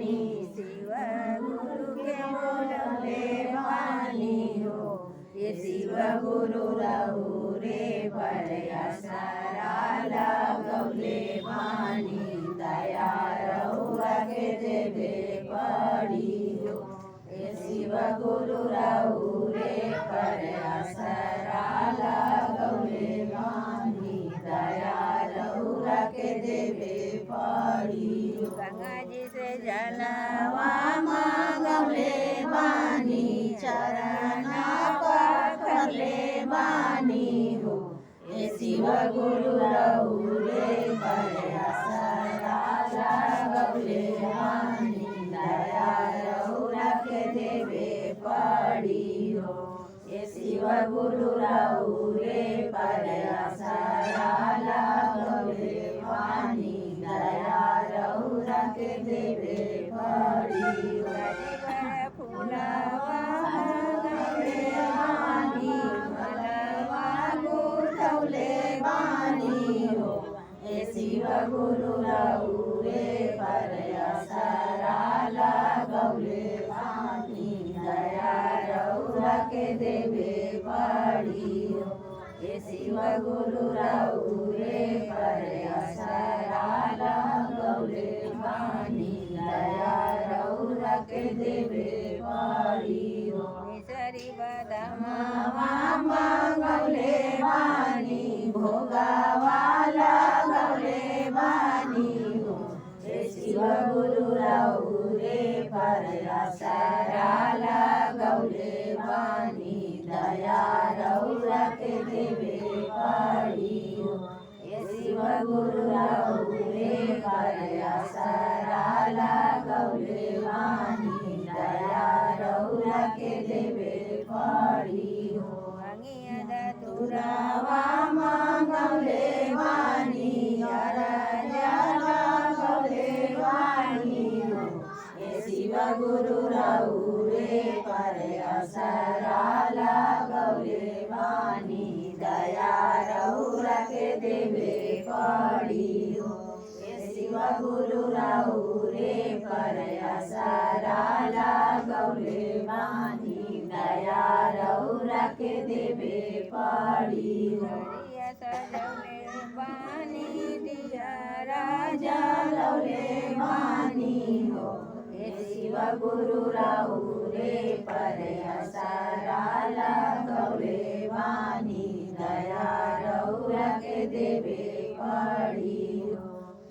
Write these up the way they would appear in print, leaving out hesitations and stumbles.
बानी शिव गुरु के बोलवले बानी हो ये शिव गुरु रहू रे परया सारा लगवले बानी दया रहुआ के देवे पड़ी हो ये शिव गुरु रहू रे परया सारा लगवले बानी दया रहुआ के देवे पड़ी हो गंगा जी से जलवा मांगवले बानी चरण पकड़ले बानी हो ये शिव गुरु रहू रे परया सारा लगवले बानी दया रहुआ के देवे पड़ी हो ये शिव गुरु रहू रे परया सारा लगवले बानी दया रहुआ के देवे पड़ी हो फूलवा गवले बानी मलवा गुथवले बानी हो ये शिव गुरु रहू रे परया सारा लगवले बानी दया रहुआ के देवे पड़ी हो ये शिव गुरु रहू रे परया सारा लगवले बानी दया रहुआ के देवे पड़ी हो सरी बदमवा मांगवले बानी भोगवा लगवले बानी हो ये शिव गुरु रहू रे परया सारा लगवले बानी दया रहुआ के देवे पड़ी हो ये शिव गुरु रहू रे परया सारा लगवले बानी दया रहुआ के देवे पड़ी हो तुरावा मांगवले बानी लगवले बानी हो ये शिव गुरु रहू रे परया सारा लगवले बानी दया रहुआ के देवे पड़ी हो ये शिव गुरु रहू रे परया सारा लगवले बानी दया रहुआ के देवे पड़ी हो सजवले बानी दिया राजा लवले बानी हो ये शिव गुरु रहू रे परया सारा लगवले बानी दया रहुआ के देवे पड़ी हो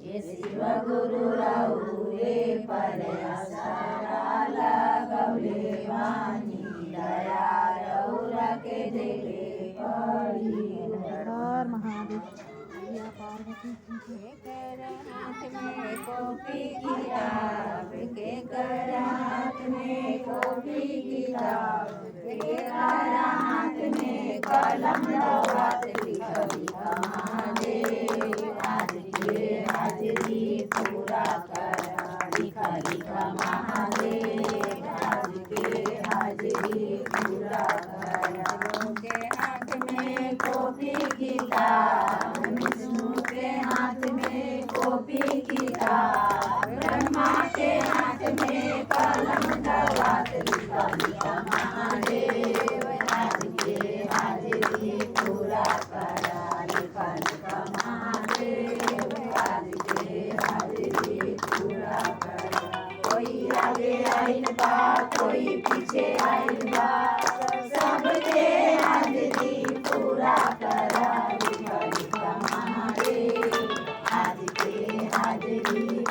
ये शिव गुरु रहू रे परया सारा लगवले बानी दया रहुआ के देवे पड़ी हो महादेव पार्वती कर हाथ में कॉपी किताब के कर हाथ में कॉपी किताब के कर हाथ में कलम दवात लिखी महादेव आज के हाजरी पूरा कर लिखा लिखा महादेव आज के हाजरी पूरा कर के हाथ में कॉपी किताब विष्णु के हाथ में कॉपी किताब ब्रह्मा के हाथ में कलम दवात लिखा लिखा महादेव आज के हाजरी पूरा करा लिखा लिखा महादेव आज के हाजरी पूरा करा कोई आगे आइल बा कोई पीछे आइल बा सबके हाजरी पूरा करा लिखा लिखा महादेव आज के हाजरी